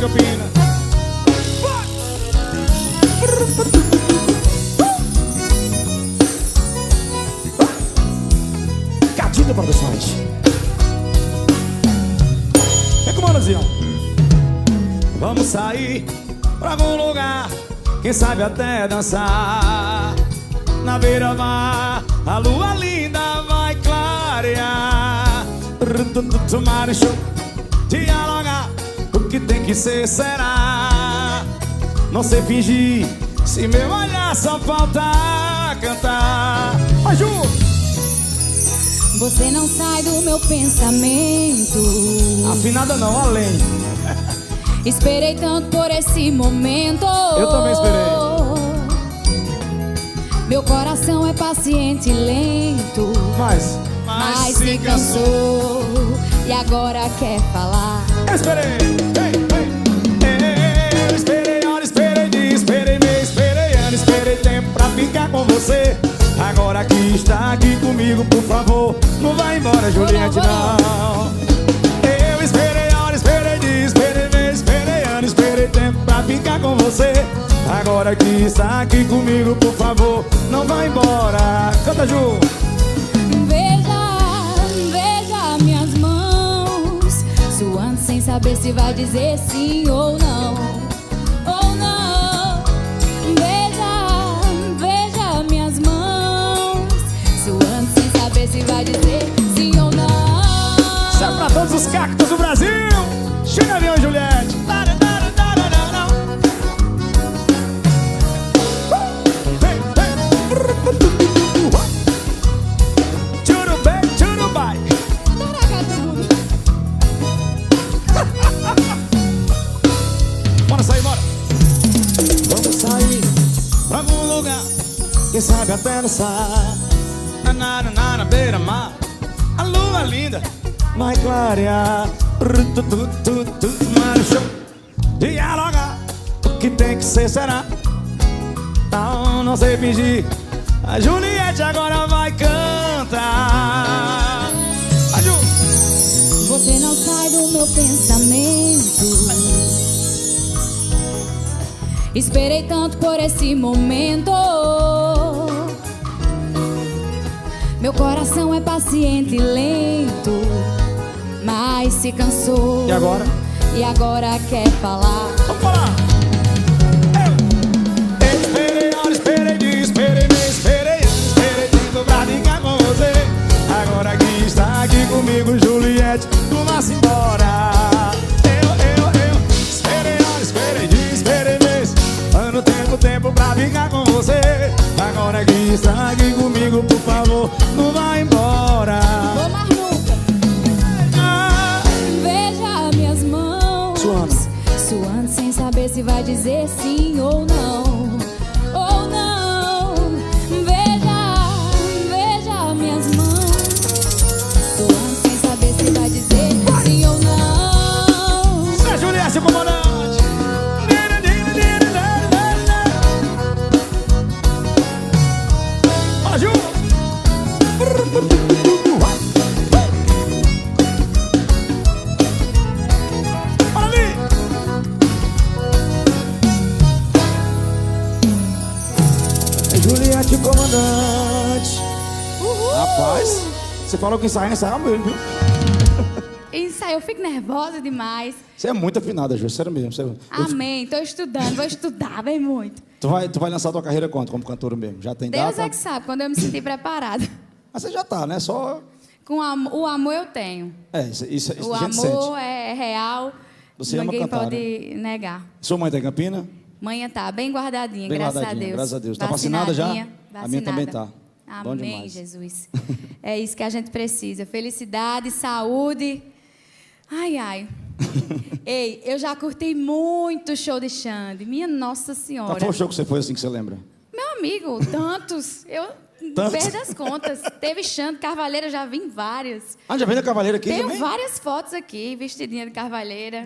Campina. Cadinho Produções. É como Zion. Vamos sair pra algum lugar, quem sabe até dançar. Na beira-mar, a lua linda vai clarear. Tomar um show, dialogar, o que tem que ser será. Não sei fingir, se meu olhar só falta cantar. Vai, Ju! Você não sai do meu pensamento. Afinada não, além. Esperei tanto por esse momento. Eu também esperei. Meu coração é paciente e lento, Mas se cansou e agora quer falar. eu esperei, eu esperei hora, esperei dia, esperei mês, esperei ano, esperei tempo pra ficar com você. Agora que está aqui comigo, por favor, não vai embora, Juliette, não. Eu esperei hora, esperei dia, esperei mês, esperei ano, esperei tempo pra ficar com você. Agora que está aqui comigo, por favor, não vai embora. Canta, Ju! Veja minhas mãos suando sem saber se vai dizer sim ou não. Ou não. Veja minhas mãos suando sem saber se vai dizer sim ou não. Isso é pra todos os cactos do Brasil. Chega, avião, Juliette. Churubai. Bora sair, bora. Vamos sair pra algum lugar, quem sabe até dançar. Na beira-mar, a lua linda vai clarear. Tomar um show, dialogar, o que tem que ser será. Não sei fingir, a Juliette agora vai cantar. A Ju! Você não sai do meu pensamento. Esperei tanto por esse momento. Meu coração é paciente e lento, mas se cansou. E agora? E agora quer falar. Vamos falar! Eu esperei hora, esperei dia, esperei mês, esperei ano, esperei tempo pra ficar com você. Agora que está aqui comigo, Juliette, não vá-se embora. Eu esperei hora, esperei dia, esperei mês, ano, tempo pra ficar com você. Agora que está aqui comigo, por favor, não vá embora. Vou mais nunca. Veja minhas mãos suando sem saber se vai dizer sim ou não. Ou não. Veja minhas mãos suando sem saber se vai dizer sim ou não. É Juliette, comandante. Fala, Ju! Olha ali! É Juliette, comandante. Uhul. Rapaz, você falou que ensaiar mesmo, viu? Ensaio, eu fico nervosa demais. Você é muito afinada, Ju, sério mesmo. Amém, tô estudando, vou estudar bem muito. Tu vai lançar tua carreira quanto, como cantora mesmo? Já tem Deus data? é que sabe, quando eu me sentir preparada. Mas você já tá, né? Só... Com o amor eu tenho. É, isso O a gente amor sente. é real, Você ama ninguém cantar, pode negar. Sua mãe tá em Campina? Manhã tá bem guardadinha, Bem graças guardadinha, a Deus. graças a Deus. Tá vacinada já? A minha também tá. Bom Amém, demais. Jesus. É isso que a gente precisa. Felicidade, saúde. Ai, ai. Ei, eu já curti muito o show de Xande. Minha Nossa Senhora. Qual foi o show que você foi assim que você lembra? Meu amigo, tantos. Eu perdo as contas. Teve Xande, Carvalheira, já vi em vários. Ah, já veio a Cavaleira aqui Tenho também? várias fotos aqui, vestidinha de Carvalheira.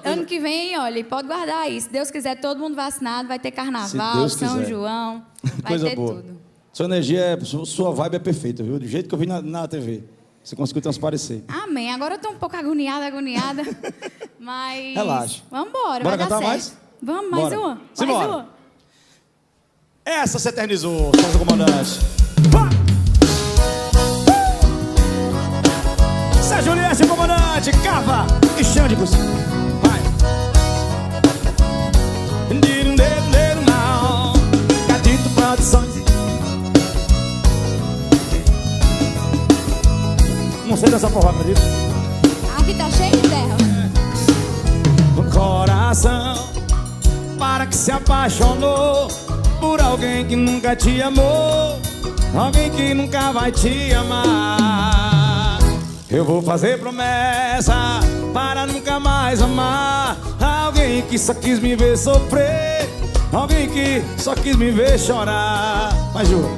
Ano que vem, olha, pode guardar aí. Se Deus quiser, todo mundo vacinado, vai ter carnaval, Deus São quiser. João, vai Coisa ter boa. tudo. Sua energia, sua vibe é perfeita, viu? Do jeito que eu vi na TV. Você conseguiu transparecer. Amém. Agora eu tô um pouco agoniada, Mas... Relaxa. Vamos embora, Bora vai dar cantar certo. mais? Vamos, mais Bora. uma. Mais Simbora. uma. Essa se eternizou, senhores do comandante. Vá! Sérgio Lieste, comandante, cava e Xande por cima. Vai. Não, Cadito Produções. Não sei dessa porra, acredito. Aqui tá cheio de terra. O coração para que se apaixonou por alguém que nunca te amou, alguém que nunca vai te amar. Eu vou fazer promessa para nunca mais amar alguém que só quis me ver sofrer, alguém que só quis me ver chorar. Mas juro,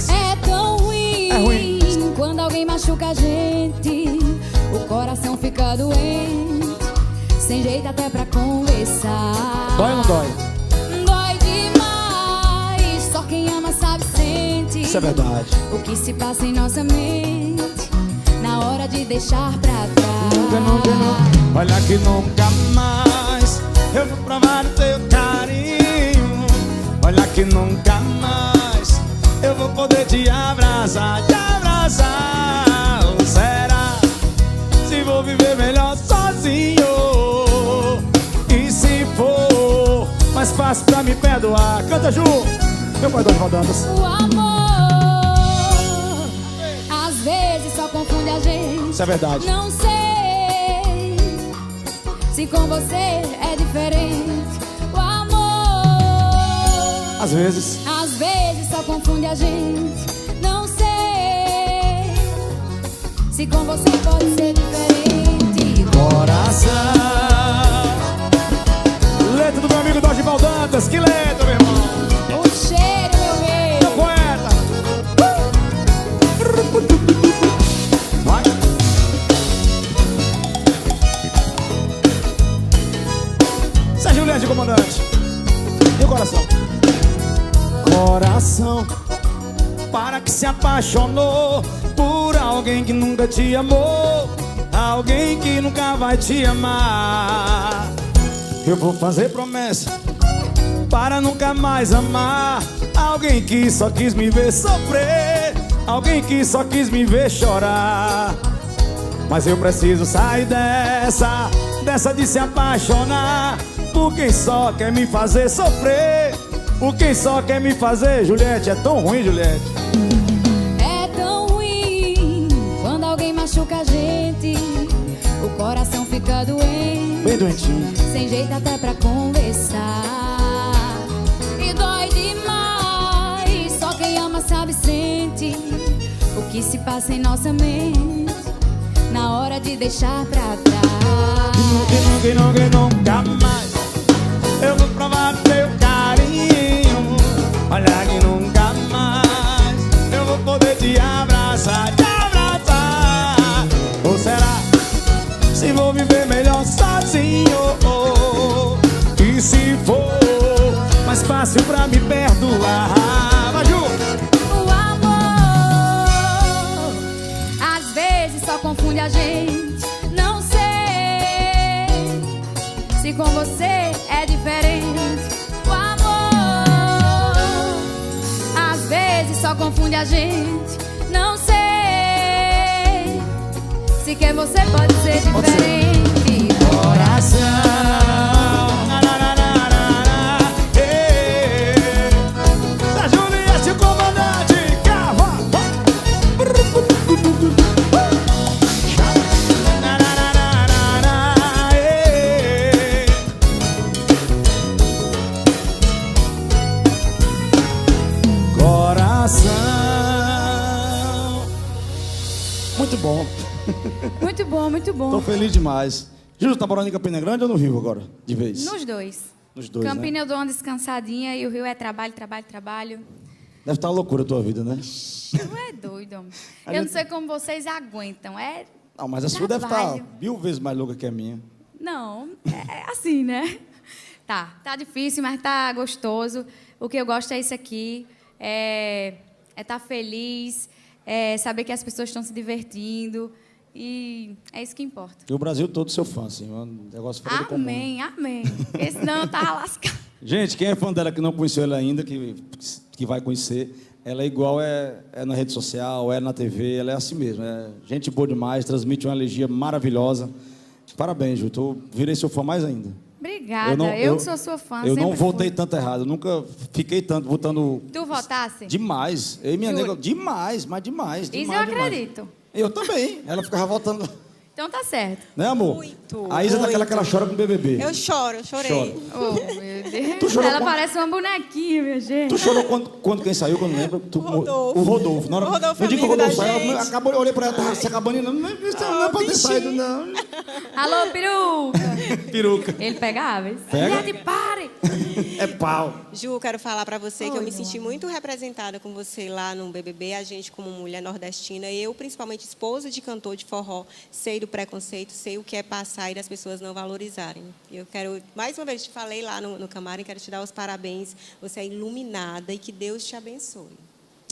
É tão ruim, é ruim quando alguém machuca a gente, o coração fica doente, sem jeito até pra conversar. Dói ou não dói? Dói demais, só quem ama sabe, sente. Isso é verdade. O que se passa em nossa mente na hora de deixar pra trás. Nunca. Olha que nunca mais eu vou provar o teu carinho. Olha que nunca mais eu vou poder te abraçar, te abraçar. Ou será se vou viver melhor sozinho? E se for mais fácil pra me perdoar? Canta, Ju, meu pai das rodadas. O amor às vezes só confunde a gente. Isso é verdade. Não sei se com você é diferente. O amor Às vezes só confunde a gente. Não sei se com você pode ser diferente. coração. Letra do meu amigo Dorival Dantas. Que letra, meu irmão. O cheiro, meu rei. Meu poeta. Vai. Sérgio Lieste, comandante. E o coração? Coração para que se apaixonou por alguém que nunca te amou, alguém que nunca vai te amar. Eu vou fazer promessa para nunca mais amar alguém que só quis me ver sofrer, alguém que só quis me ver chorar. Mas eu preciso sair dessa de se apaixonar por quem só quer me fazer sofrer, por quem só quer me fazer. Juliette, é tão ruim, Juliette. É tão ruim quando alguém machuca a gente, o coração fica doente, Bem doentinho. sem jeito até pra conversar. E dói demais, só quem ama sabe, sente o que se passa em nossa mente na hora de deixar pra trás. Que nunca mais eu vou provar teu carinho. Olha que nunca mais eu vou poder te abraçar, te abraçar. Ou será se vou viver melhor sozinho? E se for mais fácil pra me perdoar? Vai, Ju! O amor às vezes só confunde a gente. Não sei se com você é diferente. O amor às vezes só confunde a gente. Não sei se quer você pode ser diferente. Coração. Sérgio Lieste, comandante, cava. Coração. Muito bom. Muito bom, muito bom. Tô feliz demais. Júlio, tá morando em Campina Grande ou no Rio agora? De vez? Nos dois. Nos dois, Campina né? eu dou uma descansadinha e o Rio é trabalho, trabalho, trabalho. Deve estar uma loucura a tua vida, né? Não é doido, homem. A Eu não gente- sei como vocês aguentam. É... Não, mas a sua deve estar Trabalho. 1000 vezes mais louca que a minha. Não, é assim, né? Tá difícil, mas tá gostoso. O que eu gosto é isso aqui. É estar feliz, é saber que as pessoas estão se divertindo. E é isso que importa. E o Brasil todo seu fã, assim, um negócio fora do comum. Amém, amém. Porque senão eu tava lascado. Gente, quem é fã dela que não conheceu ela ainda, que vai conhecer, ela é igual na rede social, é na TV, ela é assim mesmo. É gente boa demais, transmite uma energia maravilhosa. Parabéns, Ju. Virei seu fã mais ainda. Obrigada, eu que sou sua fã. Eu não votei fui. tanto errado, eu nunca fiquei tanto votando. Tu votasse? Demais. Eu e minha nega, demais, mas demais. Isso eu demais. acredito. Eu também. Ela ficava votando. Então tá certo. Né, amor? Muito, A Isa é daquela que ela muito. chora com o BBB. Eu chorei. Chora. Oh, meu Deus. Tu chorou Ela quando- parece uma bonequinha, minha gente. Tu chorou quando quem saiu, quando lembra? O Rodolfo. O Rodolfo. Na hora, O Rodolfo no dia que o amigo da Rodolfo saiu, gente. acabou, eu olhei pra ela, tava se acabando e não é pra ter bichinho. saído, não. Alô, peruca. Peruca. Ele pegava. Pega? Gente, pare. É pau. Ju, quero falar pra você que eu Oi, me meu senti amor. muito representada com você lá no BBB. A gente, como mulher nordestina, eu, principalmente esposa de cantor de forró, sei do preconceito, sei o que é passar e das pessoas não valorizarem. Eu quero, mais uma vez, te falei lá no camarim, quero te dar os parabéns. Você é iluminada e que Deus te abençoe.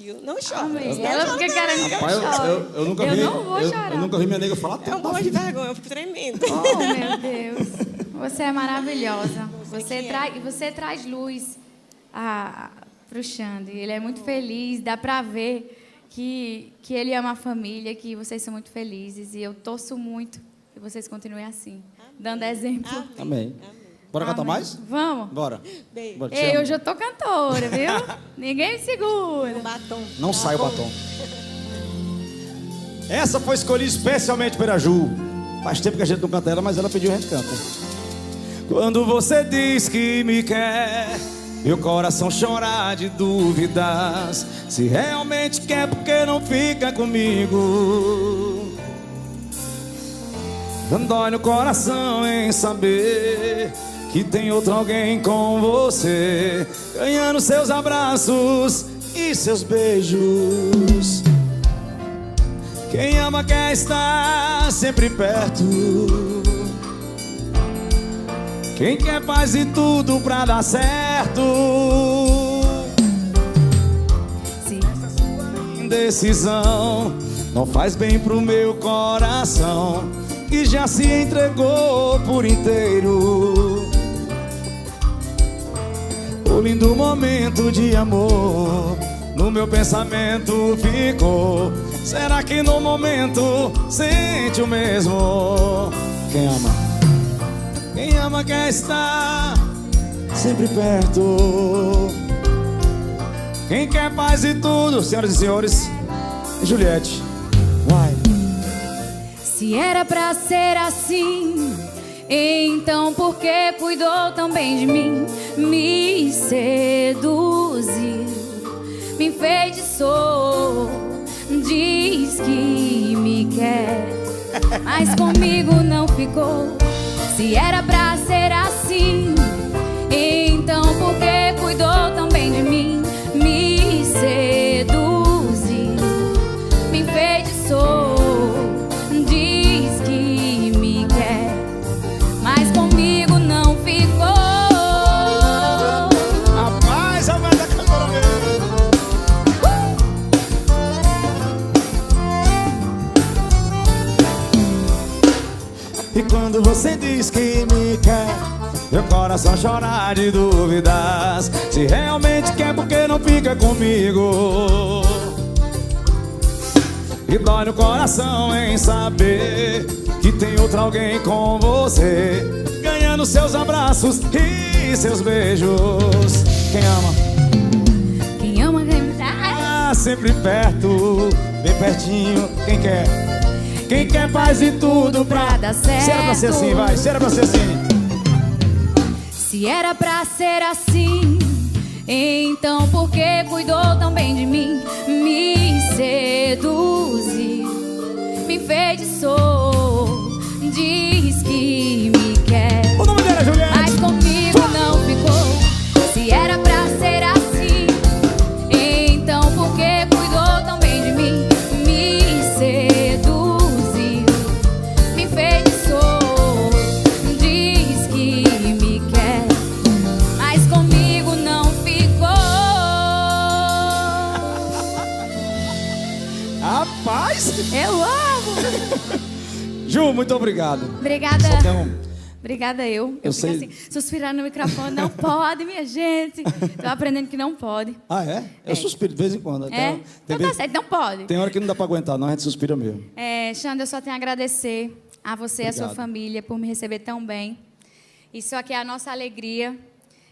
E eu não choro. Amém. Ela fica querendo que eu Pai, chore. eu nunca Eu vi. não vou chorar. Eu nunca vi minha nega falar É um tanto da monte de vida. vergonha, eu fico tremendo. Oh, meu Deus. Você é maravilhosa. que é. Você traz luz pro Xande. Ele é muito feliz. Dá pra ver que ele ama a família, que vocês são muito felizes. E eu torço muito que vocês continuem assim, dando exemplo. Amém. Bora cantar Amém. mais? Vamos. Bora. Beijo. Bora, te Ei, amo. hoje eu tô cantora, viu? Ninguém me segura. Batom. Não sai o batom. Essa foi escolhida especialmente pela Ju. Faz tempo que a gente não canta ela, mas ela pediu e a gente canta. Quando você diz que me quer, meu coração chora de dúvidas. Se realmente quer, porque não fica comigo? Dói no coração em saber que tem outro alguém com você, ganhando seus abraços e seus beijos. Quem ama quer estar sempre perto. Quem quer faz de tudo pra dar certo. Sim. Indecisão não faz bem pro meu coração, que já se entregou por inteiro. O lindo momento de amor no meu pensamento ficou. Será que no momento sente o mesmo? Quem ama quer estar sempre perto. Quem quer faz de tudo. Senhoras e senhores, Juliette, vai. Se era pra ser assim, então por que cuidou tão bem de mim? Me seduziu, me enfeitiçou, diz que me quer, mas comigo não ficou. Se era pra ser assim, então por que cuidou tão bem de mim? Me seduziu, me enfeitiçou, diz que me quer, mas comigo não ficou. Rapaz, a voz da cantora mesmo. E quando você diz que me quer, meu coração chora de dúvidas. Se realmente quer, porque não fica comigo? E dói no coração em saber que tem outro alguém com você, ganhando seus abraços e seus beijos. Quem ama? Quem ama quem dá. Sempre perto, bem pertinho. Quem quer? Quem quer faz de tudo pra dar certo. Se era pra ser assim, vai. Se era pra ser assim. Se era pra ser assim, então por que cuidou tão bem de mim? Me seduziu, me enfeitiçou, diz que me quer, O nome dela é Juliette. mas comigo não ficou. Se era pra ser assim, então por que cuidou tão bem de mim? Me seduziu, me enfeitiçou, diz que me quer, mas comigo não ficou. Rapaz, Eu amo! Ju, muito obrigado. Obrigada. Só tem Obrigada eu. Eu fico sei. assim, suspirando no microfone. Não pode, minha gente. Tô aprendendo que não pode. Ah, é? Eu suspiro de vez em quando. É? Então tá certo, não pode. Tem hora que não dá pra aguentar, não, a gente suspira mesmo. Xanda, eu só tenho a agradecer a você e a sua Obrigado. família por me receber tão bem. Isso aqui é a nossa alegria.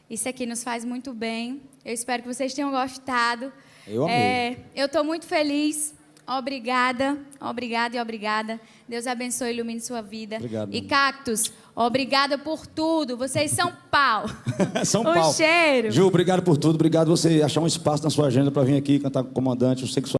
Isso aqui nos faz muito bem. Eu espero que vocês tenham gostado. Eu amei. Eu estou muito feliz. Obrigada, obrigada e obrigada. Deus abençoe e ilumine sua vida. Obrigado, E mano. Cactus, obrigada por tudo. Vocês são pau. São Um Paulo. cheiro. Ju, obrigado por tudo. Obrigado você achar um espaço na sua agenda para vir aqui cantar com o comandante. Eu sei que sua